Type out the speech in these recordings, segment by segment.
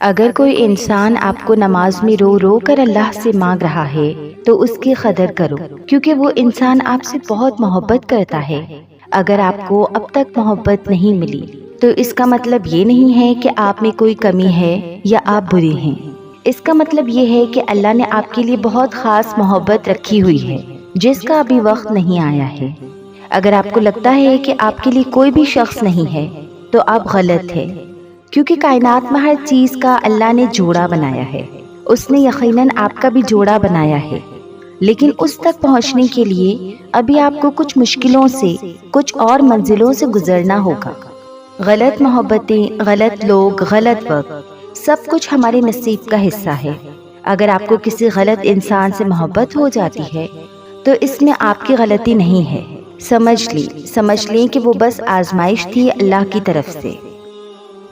اگر کوئی انسان آپ کو نماز میں رو رو کر اللہ سے مانگ رہا ہے تو اس کی قدر کرو، کیونکہ وہ انسان آپ سے بہت محبت کرتا ہے۔ اگر آپ کو اب تک محبت نہیں ملی تو اس کا مطلب یہ نہیں ہے کہ آپ میں کوئی کمی ہے یا آپ برے ہیں۔ اس کا مطلب یہ ہے کہ اللہ نے آپ کے لیے بہت خاص محبت رکھی ہوئی ہے جس کا ابھی وقت نہیں آیا ہے۔ اگر آپ کو لگتا ہے کہ آپ کے لیے کوئی بھی شخص نہیں ہے تو آپ غلط ہے، کیونکہ کائنات میں ہر چیز کا اللہ نے جوڑا بنایا ہے۔ اس نے یقیناً آپ کا بھی جوڑا بنایا ہے، لیکن اس تک پہنچنے کے لیے ابھی آپ کو کچھ مشکلوں سے، کچھ اور منزلوں سے گزرنا ہوگا۔ غلط محبتیں، غلط لوگ، غلط وقت، سب کچھ ہمارے نصیب کا حصہ ہے۔ اگر آپ کو کسی غلط انسان سے محبت ہو جاتی ہے تو اس میں آپ کی غلطی نہیں ہے۔ سمجھ لیں کہ وہ بس آزمائش تھی اللہ کی طرف سے۔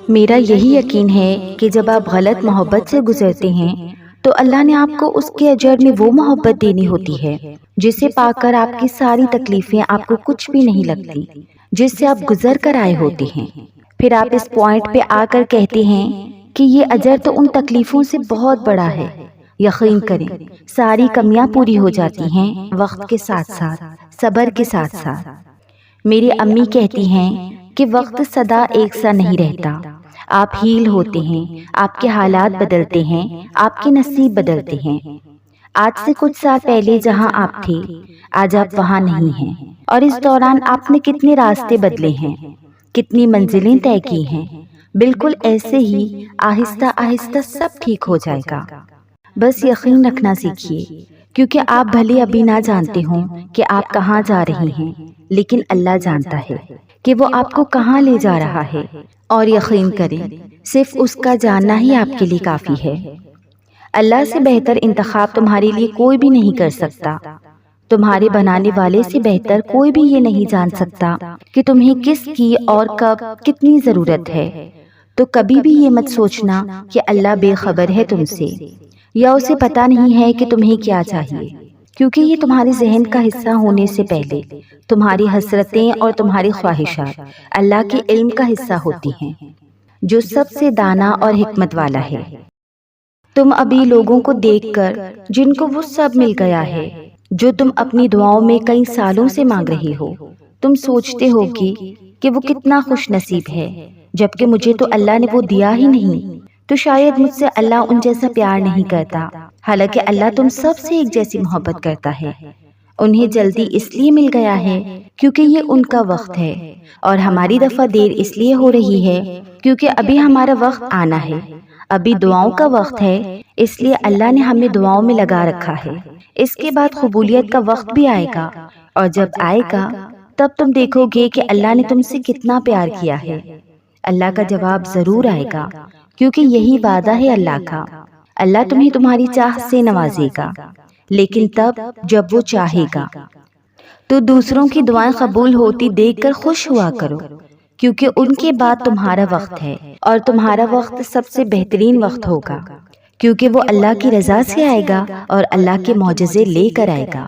میرا یہی یقین ہے کہ جب آپ غلط محبت سے گزرتے ہیں تو اللہ نے آپ کو اس کے اجر میں وہ محبت دینی ہوتی ہے جسے پا کر آپ کی ساری تکلیفیں آپ کو کچھ بھی نہیں لگتی، جس سے آپ گزر کر آئے ہوتے ہیں۔ پھر آپ اس پوائنٹ پہ آ کر کہتے ہیں کہ یہ اجر تو ان تکلیفوں سے بہت بڑا ہے۔ یقین کریں، ساری کمیاں پوری ہو جاتی ہیں وقت کے ساتھ ساتھ، صبر کے ساتھ ساتھ۔ میری امی کہتی ہیں کہ وقت سدا ایک سا نہیں رہتا، آپ ہیل ہوتے ہیں، آپ کے حالات بدلتے ہیں، آپ کے نصیب بدلتے ہیں۔ آج سے کچھ سال پہلے جہاں آپ تھے آج آپ وہاں نہیں ہیں، اور اس دوران آپ نے کتنے راستے بدلے ہیں، کتنی منزلیں طے کی ہیں۔ بالکل ایسے ہی آہستہ آہستہ سب ٹھیک ہو جائے گا۔ بس یقین رکھنا سیکھیے، کیونکہ آپ بھلے ابھی نہ جانتے ہوں کہ آپ کہاں جا رہے ہیں، لیکن اللہ جانتا ہے کہ وہ آپ کو کہاں لے جا رہا ہے۔ اور یقین کریں، صرف اس کا جاننا ہی آپ کے لیے کافی ہے۔ اللہ سے بہتر انتخاب تمہارے لیے کوئی بھی نہیں کر سکتا۔ تمہارے بنانے والے سے بہتر کوئی بھی یہ نہیں جان سکتا کہ تمہیں کس کی اور کب کتنی ضرورت ہے۔ تو کبھی بھی یہ مت سوچنا کہ اللہ بے خبر ہے تم سے، یا اسے پتہ نہیں ہے کہ تمہیں کیا چاہیے، کیونکہ یہ تمہارے ذہن کا حصہ ہونے سے پہلے تمہاری حسرتیں اور تمہاری خواہشات اللہ کے علم کا حصہ ہوتی ہیں، جو سب سے دانا اور حکمت والا ہے۔ تم ابھی لوگوں کو دیکھ کر جن کو وہ سب مل گیا ہے جو تم اپنی دعاؤں میں کئی سالوں سے مانگ رہی ہو، تم سوچتے ہو کہ وہ کتنا خوش نصیب ہے، جبکہ مجھے تو اللہ نے وہ دیا ہی نہیں، تو شاید مجھ سے اللہ ان جیسا پیار نہیں کرتا۔ حالانکہ اللہ تم سب سے ایک جیسی محبت کرتا ہے۔ انہیں جلدی اس لیے مل گیا ہے کیونکہ یہ ان کا وقت ہے، اور ہماری دفعہ دیر اس لیے ہو رہی ہے کیونکہ ابھی ہمارا وقت آنا ہے۔ ابھی دعاؤں کا وقت ہے، اس لیے اللہ نے ہمیں دعاؤں میں لگا رکھا ہے۔ اس کے بعد قبولیت کا وقت بھی آئے گا، اور جب آئے گا تب تم دیکھو گے کہ اللہ نے تم سے کتنا پیار کیا ہے۔ اللہ کا جواب ضرور آئے گا، کیونکہ یہی وعدہ ہے اللہ کا۔ اللہ تمہیں تمہاری چاہ سے نوازے گا، لیکن تب جب وہ چاہے گا۔ تو دوسروں کی دعائیں قبول ہوتی دیکھ کر خوش ہوا کرو، کیونکہ ان کے بعد تمہارا وقت ہے، اور تمہارا وقت سب سے بہترین وقت ہوگا، کیونکہ وہ اللہ کی رضا سے آئے گا اور اللہ کے معجزے لے کر آئے گا۔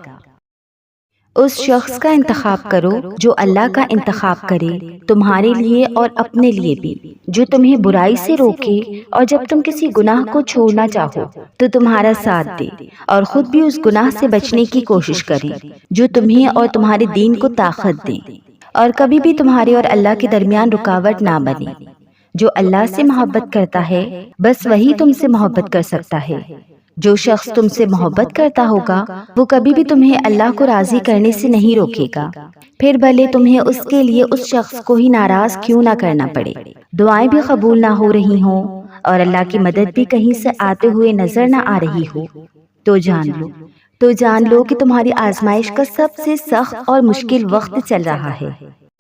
اس شخص کا انتخاب کرو جو اللہ کا انتخاب کرے تمہارے لیے اور اپنے لیے بھی، جو تمہیں برائی سے روکے، اور جب تم کسی گناہ کو چھوڑنا چاہو تو تمہارا ساتھ دے، اور خود بھی اس گناہ سے بچنے کی کوشش کرے جو تمہیں اور تمہارے دین کو طاقت دے، اور کبھی بھی تمہارے اور اللہ کے درمیان رکاوٹ نہ بنے۔ جو اللہ سے محبت کرتا ہے بس وہی تم سے محبت کر سکتا ہے۔ جو شخص تم سے محبت کرتا ہوگا وہ کبھی بھی تمہیں اللہ کو راضی کرنے سے نہیں روکے گا، پھر بھلے تمہیں اس کے لیے اس شخص کو ہی ناراض کیوں نہ کرنا پڑے۔ دعائیں بھی قبول نہ ہو رہی ہوں اور اللہ کی مدد بھی کہیں سے آتے ہوئے نظر نہ آ رہی ہو، تو جان لو کہ تمہاری آزمائش کا سب سے سخت اور مشکل وقت چل رہا ہے۔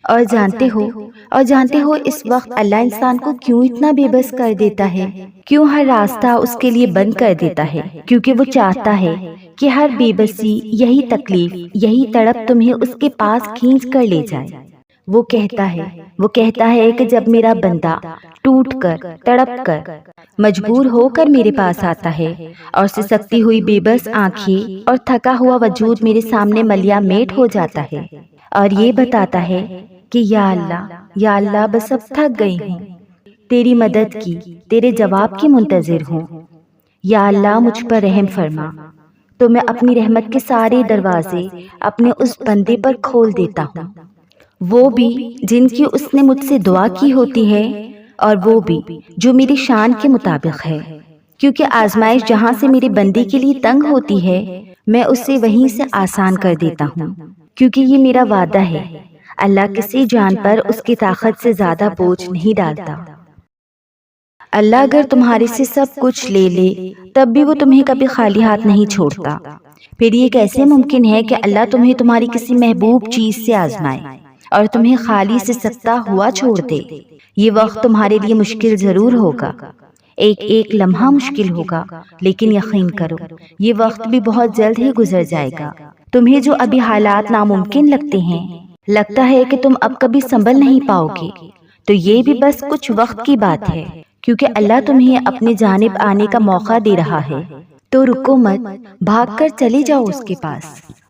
اور جانتے ہو اس وقت اللہ انسان کو کیوں اتنا بے بس کر دیتا ہے، کیوں ہر راستہ اس کے لیے بند کر دیتا ہے؟ کیونکہ وہ چاہتا ہے کہ ہر بے بسی، یہی تکلیف، یہی تڑپ تمہیں اس کے پاس کھینچ کر لے جائے۔ وہ کہتا ہے کہ جب میرا بندہ ٹوٹ کر، تڑپ کر، مجبور ہو کر میرے پاس آتا ہے، اور سسکتی ہوئی بے بس آنکھیں اور تھکا ہوا وجود میرے سامنے ملیا میٹ ہو جاتا ہے، اور یہ بتاتا ہے کہ یا اللہ بس اب تھک گئی ہوں، تیری مدد کی، تیرے جواب کی منتظر ہوں۔ یا اللہ مجھ پر رحم فرما، تو میں اپنی رحمت کے سارے دروازے اپنے اس بندے پر کھول دیتا ہوں، وہ بھی جن کی اس نے مجھ سے دعا کی ہوتی ہے، اور وہ بھی جو میری شان کے مطابق ہے، کیونکہ آزمائش جہاں سے میرے بندے کے لیے تنگ ہوتی ہے میں اسے وہیں سے آسان کر دیتا ہوں، کیونکہ یہ میرا وعدہ ہے، اللہ کسی جان پر اس کی طاقت سے زیادہ بوجھ نہیں ڈالتا۔ اللہ اگر تمہارے سے سب کچھ لے لے تب بھی وہ تمہیں کبھی خالی ہاتھ نہیں چھوڑتا۔ پھر یہ کیسے ممکن ہے کہ اللہ تمہیں تمہاری کسی محبوب چیز سے آزمائے اور تمہیں خالی سے سکتا ہوا چھوڑ دے؟ یہ وقت تمہارے لیے مشکل ضرور ہوگا، ایک ایک لمحہ مشکل ہوگا، لیکن یقین کرو یہ وقت بھی بہت جلد ہی گزر جائے گا۔ تمہیں جو ابھی حالات ناممکن لگتے ہیں، لگتا ہے کہ تم اب کبھی سنبھل نہیں پاؤ گے، تو یہ بھی بس کچھ وقت کی بات ہے، کیونکہ اللہ تمہیں اپنی جانب آنے کا موقع دے رہا ہے۔ تو رکو مت، بھاگ کر چلے جاؤ اس کے پاس،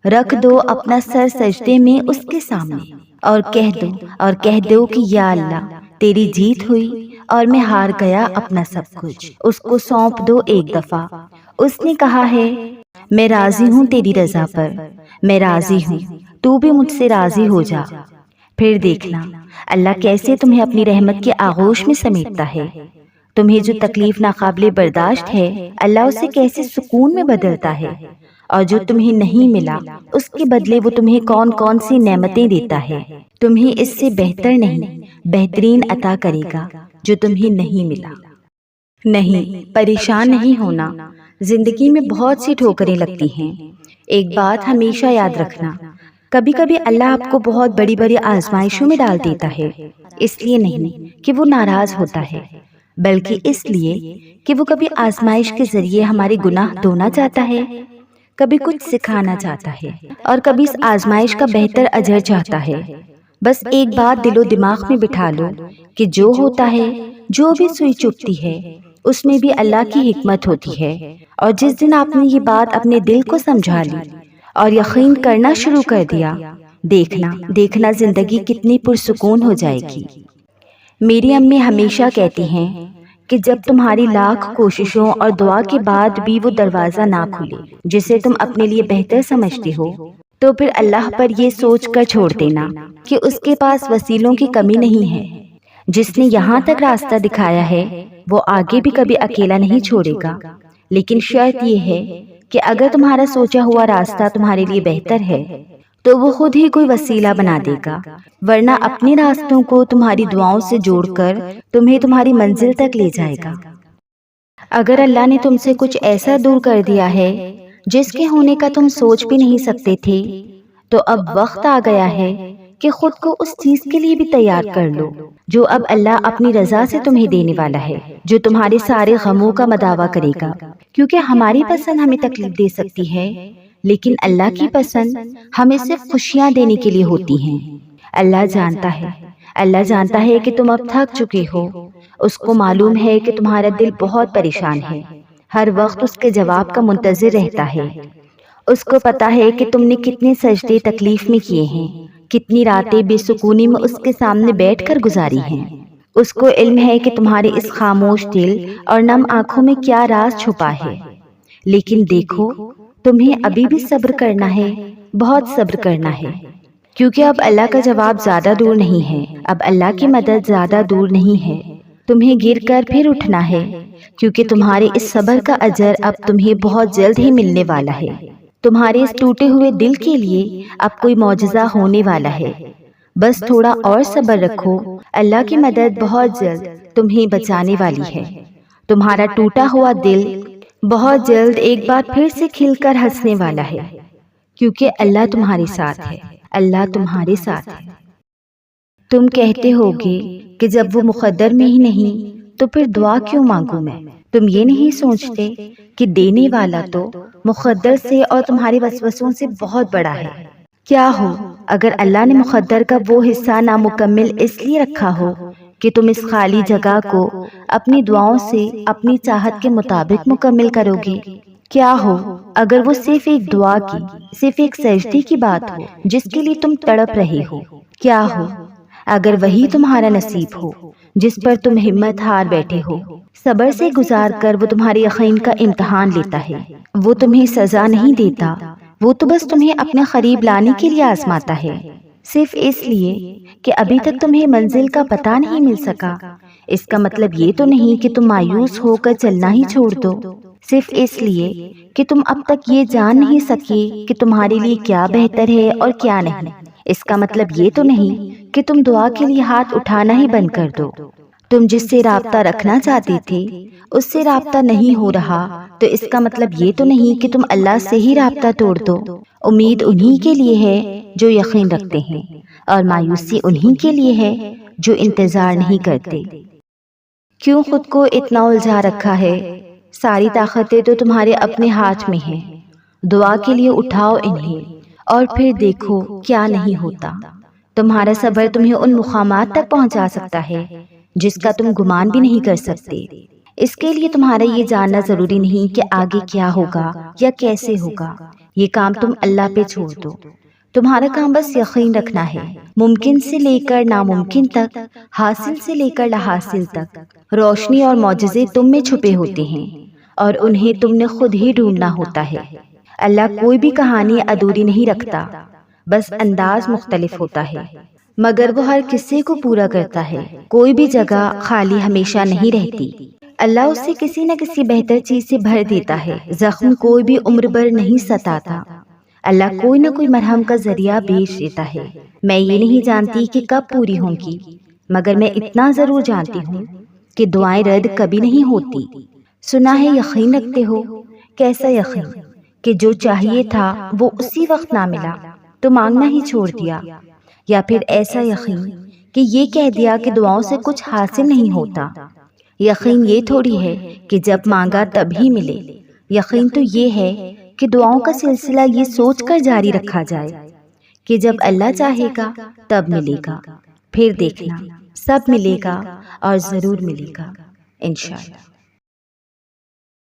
رکھ دو اپنا سر سجدے میں اس کے سامنے، اور کہہ دو کہ یا اللہ تیری جیت ہوئی اور میں ہار گیا اپنا سب کچھ، اس کو سونپ دو ایک دفعہ۔ اس نے کہا ہے میں راضی ہوں تیری رضا پر، میں راضی ہوں، تو بھی مجھ سے راضی ہو جا۔ پھر دیکھنا اللہ کیسے تمہیں اپنی رحمت کے آغوش میں سمیٹتا ہے۔ تمہیں جو تکلیف ناقابل برداشت ہے اللہ اسے کیسے سکون میں بدلتا ہے، اور جو تمہیں نہیں ملا اس کے بدلے وہ تمہیں کون کون سی نعمتیں دیتا ہے۔ تمہیں اس سے بہتر نہیں بہترین عطا کرے گا جو تمہیں نہیں ملا۔ نہیں، پریشان نہیں ہونا، زندگی میں بہت سی ٹھوکریں لگتی ہیں۔ ایک بات ہمیشہ یاد رکھنا، کبھی کبھی اللہ آپ کو بہت بڑی بڑی آزمائشوں میں ڈال دیتا ہے، اس لیے نہیں کہ وہ ناراض ہوتا ہے، بلکہ اس لیے کہ وہ کبھی آزمائش کے ذریعے ہمارے گناہ دھونا چاہتا ہے، کبھی کچھ سکھانا چاہتا ہے، اور کبھی اس آزمائش کا بہتر اجر چاہتا ہے۔ بس ایک بات دل و دماغ میں بٹھا لو کہ جو ہوتا ہے، جو بھی سوئی چبھتی ہے، اس میں بھی اللہ کی حکمت ہوتی ہے، اور جس دن آپ نے یہ بات اپنے دل کو سمجھا لی اور یقین کرنا شروع کر دیا، دیکھنا زندگی کتنی پرسکون ہو جائے گی۔ میری امی ہمیشہ کہتی ہیں کہ جب تمہاری لاکھ کوششوں اور دعا کے بعد بھی وہ دروازہ نہ کھلے جسے تم اپنے لیے بہتر سمجھتی ہو، تو پھر اللہ پر یہ سوچ کر چھوڑ دینا کہ اس کے پاس وسیلوں کی کمی نہیں ہے۔ جس نے یہاں تک راستہ دکھایا ہے وہ آگے بھی کبھی اکیلا نہیں چھوڑے گا، لیکن شرط یہ ہے کہ اگر تمہارا سوچا ہوا راستہ تمہارے لیے بہتر ہے تو وہ خود ہی کوئی وسیلہ بنا دے گا، ورنہ اپنے راستوں کو تمہاری دعاؤں سے جوڑ کر تمہیں تمہاری منزل تک لے جائے گا۔ اگر اللہ نے تم سے کچھ ایسا دور کر دیا ہے جس کے ہونے کا تم سوچ بھی نہیں سکتے تھے، تو اب وقت آ گیا ہے کہ خود کو اس چیز کے لیے بھی تیار کر لو جو اب اللہ اپنی رضا سے تمہیں دینے والا ہے، جو تمہارے سارے غموں کا مداوع کرے گا، کیونکہ ہماری پسند ہمیں تکلیف دے سکتی ہے، لیکن اللہ کی پسند ہمیں صرف خوشیاں دینے کے لیے ہوتی ہیں۔ اللہ جانتا ہے کہ تم اب تھک چکے ہو، اس کو معلوم ہے کہ تمہارا دل بہت پریشان ہے، ہر وقت اس کے جواب کا منتظر رہتا ہے۔ اس کو پتا ہے کہ تم نے کتنے سجدے تکلیف میں کیے ہیں، کتنی راتیں بے سکونی میں اس کے سامنے بیٹھ کر گزاری ہیں۔ اس کو علم ہے کہ تمہارے اس خاموش دل اور نم آنکھوں میں کیا راز چھپا ہے، لیکن دیکھو تمہیں ابھی بھی صبر کرنا ہے، بہت صبر کرنا ہے، کیونکہ اب اللہ کا جواب زیادہ دور نہیں ہے، اب اللہ کی مدد زیادہ دور نہیں ہے۔ تمہیں گر کر پھر اٹھنا ہے، کیونکہ تمہارے اس صبر کا اجر اب تمہیں بہت جلد ہی ملنے والا ہے۔ تمہارے اس ٹوٹے ہوئے دل کے لیے اب کوئی معجزہ ہونے والا ہے، بس تھوڑا اور صبر رکھو، اللہ کی مدد بہت جلد تمہیں بچانے والی ہے۔ تمہارا ٹوٹا ہوا دل بہت جلد ایک بار پھر سے کھل کر ہنسنے والا ہے، کیونکہ اللہ تمہارے ساتھ ہے، اللہ تمہارے ساتھ ہے۔ تم کہتے ہوگے کہ جب وہ مقدر میں ہی نہیں تو پھر دعا کیوں مانگوں میں؟ تم یہ نہیں سوچتے کہ دینے والا تو مقدر سے اور تمہارے وسوسوں سے بہت بڑا ہے۔ کیا ہو اگر اللہ نے مقدر کا وہ حصہ نامکمل اس لیے رکھا ہو کہ تم اس خالی جگہ کو اپنی دعاؤں سے اپنی چاہت کے مطابق مکمل کرو گے؟ کیا ہو اگر وہ صرف ایک دعا کی، صرف ایک سجدے کی بات ہو جس کے لیے تم تڑپ رہے ہو؟ کیا ہو اگر وہی تمہارا نصیب ہو جس پر تم ہمت ہار بیٹھے ہو، صبر سے گزار کر وہ تمہارے یقین کا امتحان لیتا ہے۔ وہ تمہیں سزا نہیں دیتا، وہ تو بس تمہیں اپنے قریب لانے کے لیے آزماتا ہے، صرف اس لیے کہ ابھی تک تمہیں منزل کا پتہ نہیں مل سکا۔ اس کا مطلب یہ تو نہیں کہ تم مایوس ہو کر چلنا ہی چھوڑ دو، صرف اس لیے کہ تم اب تک یہ جان نہیں سکے کہ تمہارے لیے کیا بہتر ہے اور کیا نہیں۔ اس کا مطلب یہ تو نہیں کہ تم دعا کے لیے ہاتھ اٹھانا ہی بند کر دو۔ تم جس سے رابطہ رکھنا چاہتے تھے اس سے رابطہ نہیں ہو رہا تو اس کا مطلب یہ تو نہیں کہ تم اللہ سے ہی رابطہ توڑ دو۔ امید انہی کے لیے ہے جو یقین رکھتے ہیں، اور مایوسی انہی کے لیے ہے جو انتظار نہیں کرتے۔ کیوں خود کو اتنا الجھا رکھا ہے؟ ساری طاقتیں تو تمہارے اپنے ہاتھ میں ہیں۔ دعا کے لیے اٹھاؤ انہیں اور پھر دیکھو کیا نہیں ہوتا۔ تمہارا صبر تمہیں ان مقامات تک پہنچا سکتا ہے جس کا تم گمان بھی نہیں کر سکتے۔ اس کے لیے تمہارا یہ جاننا ضروری نہیں کہ آگے کیا ہوگا یا کیسے ہوگا، یہ کام تم اللہ پہ چھوڑ دو۔ تمہارا کام بس یقین رکھنا ہے، ممکن سے لے کر ناممکن تک، حاصل سے لے کر لا حاصل تک، روشنی اور معجزے تم میں چھپے ہوتے ہیں اور انہیں تم نے خود ہی ڈھونڈنا ہوتا ہے۔ اللہ کوئی بھی کہانی ادھوری نہیں رکھتا، بس انداز مختلف ہوتا ہے، مگر وہ ہر قصے کو پورا کرتا ہے۔ کوئی بھی جگہ خالی ہمیشہ نہیں رہتی، اللہ اسے کسی نہ کسی بہتر چیز سے بھر دیتا ہے۔ زخم کوئی بھی عمر بھر نہیں ستاتا، اللہ کوئی نہ کوئی مرہم کا ذریعہ بھیج دیتا ہے۔ میں یہ نہیں جانتی کہ کب پوری ہوں گی، مگر میں اتنا ضرور جانتی ہوں کہ دعائیں رد کبھی نہیں ہوتی۔ سنا ہے یقین رکھتے ہو، کیسا یقین کہ جو چاہیے تھا وہ اسی وقت نہ ملا تو مانگنا ہی چھوڑ دیا، یا پھر ایسا یقین کہ یہ کہہ دیا کہ دعاؤں سے کچھ حاصل نہیں ہوتا۔ یقین یہ تھوڑی ہے کہ جب مانگا تب ہی ملے، یقین تو یہ ہے کہ دعاؤں کا سلسلہ یہ سوچ کر جاری رکھا جائے کہ جب اللہ چاہے گا تب ملے گا، پھر دیکھنا سب ملے گا اور ضرور ملے گا انشاءاللہ۔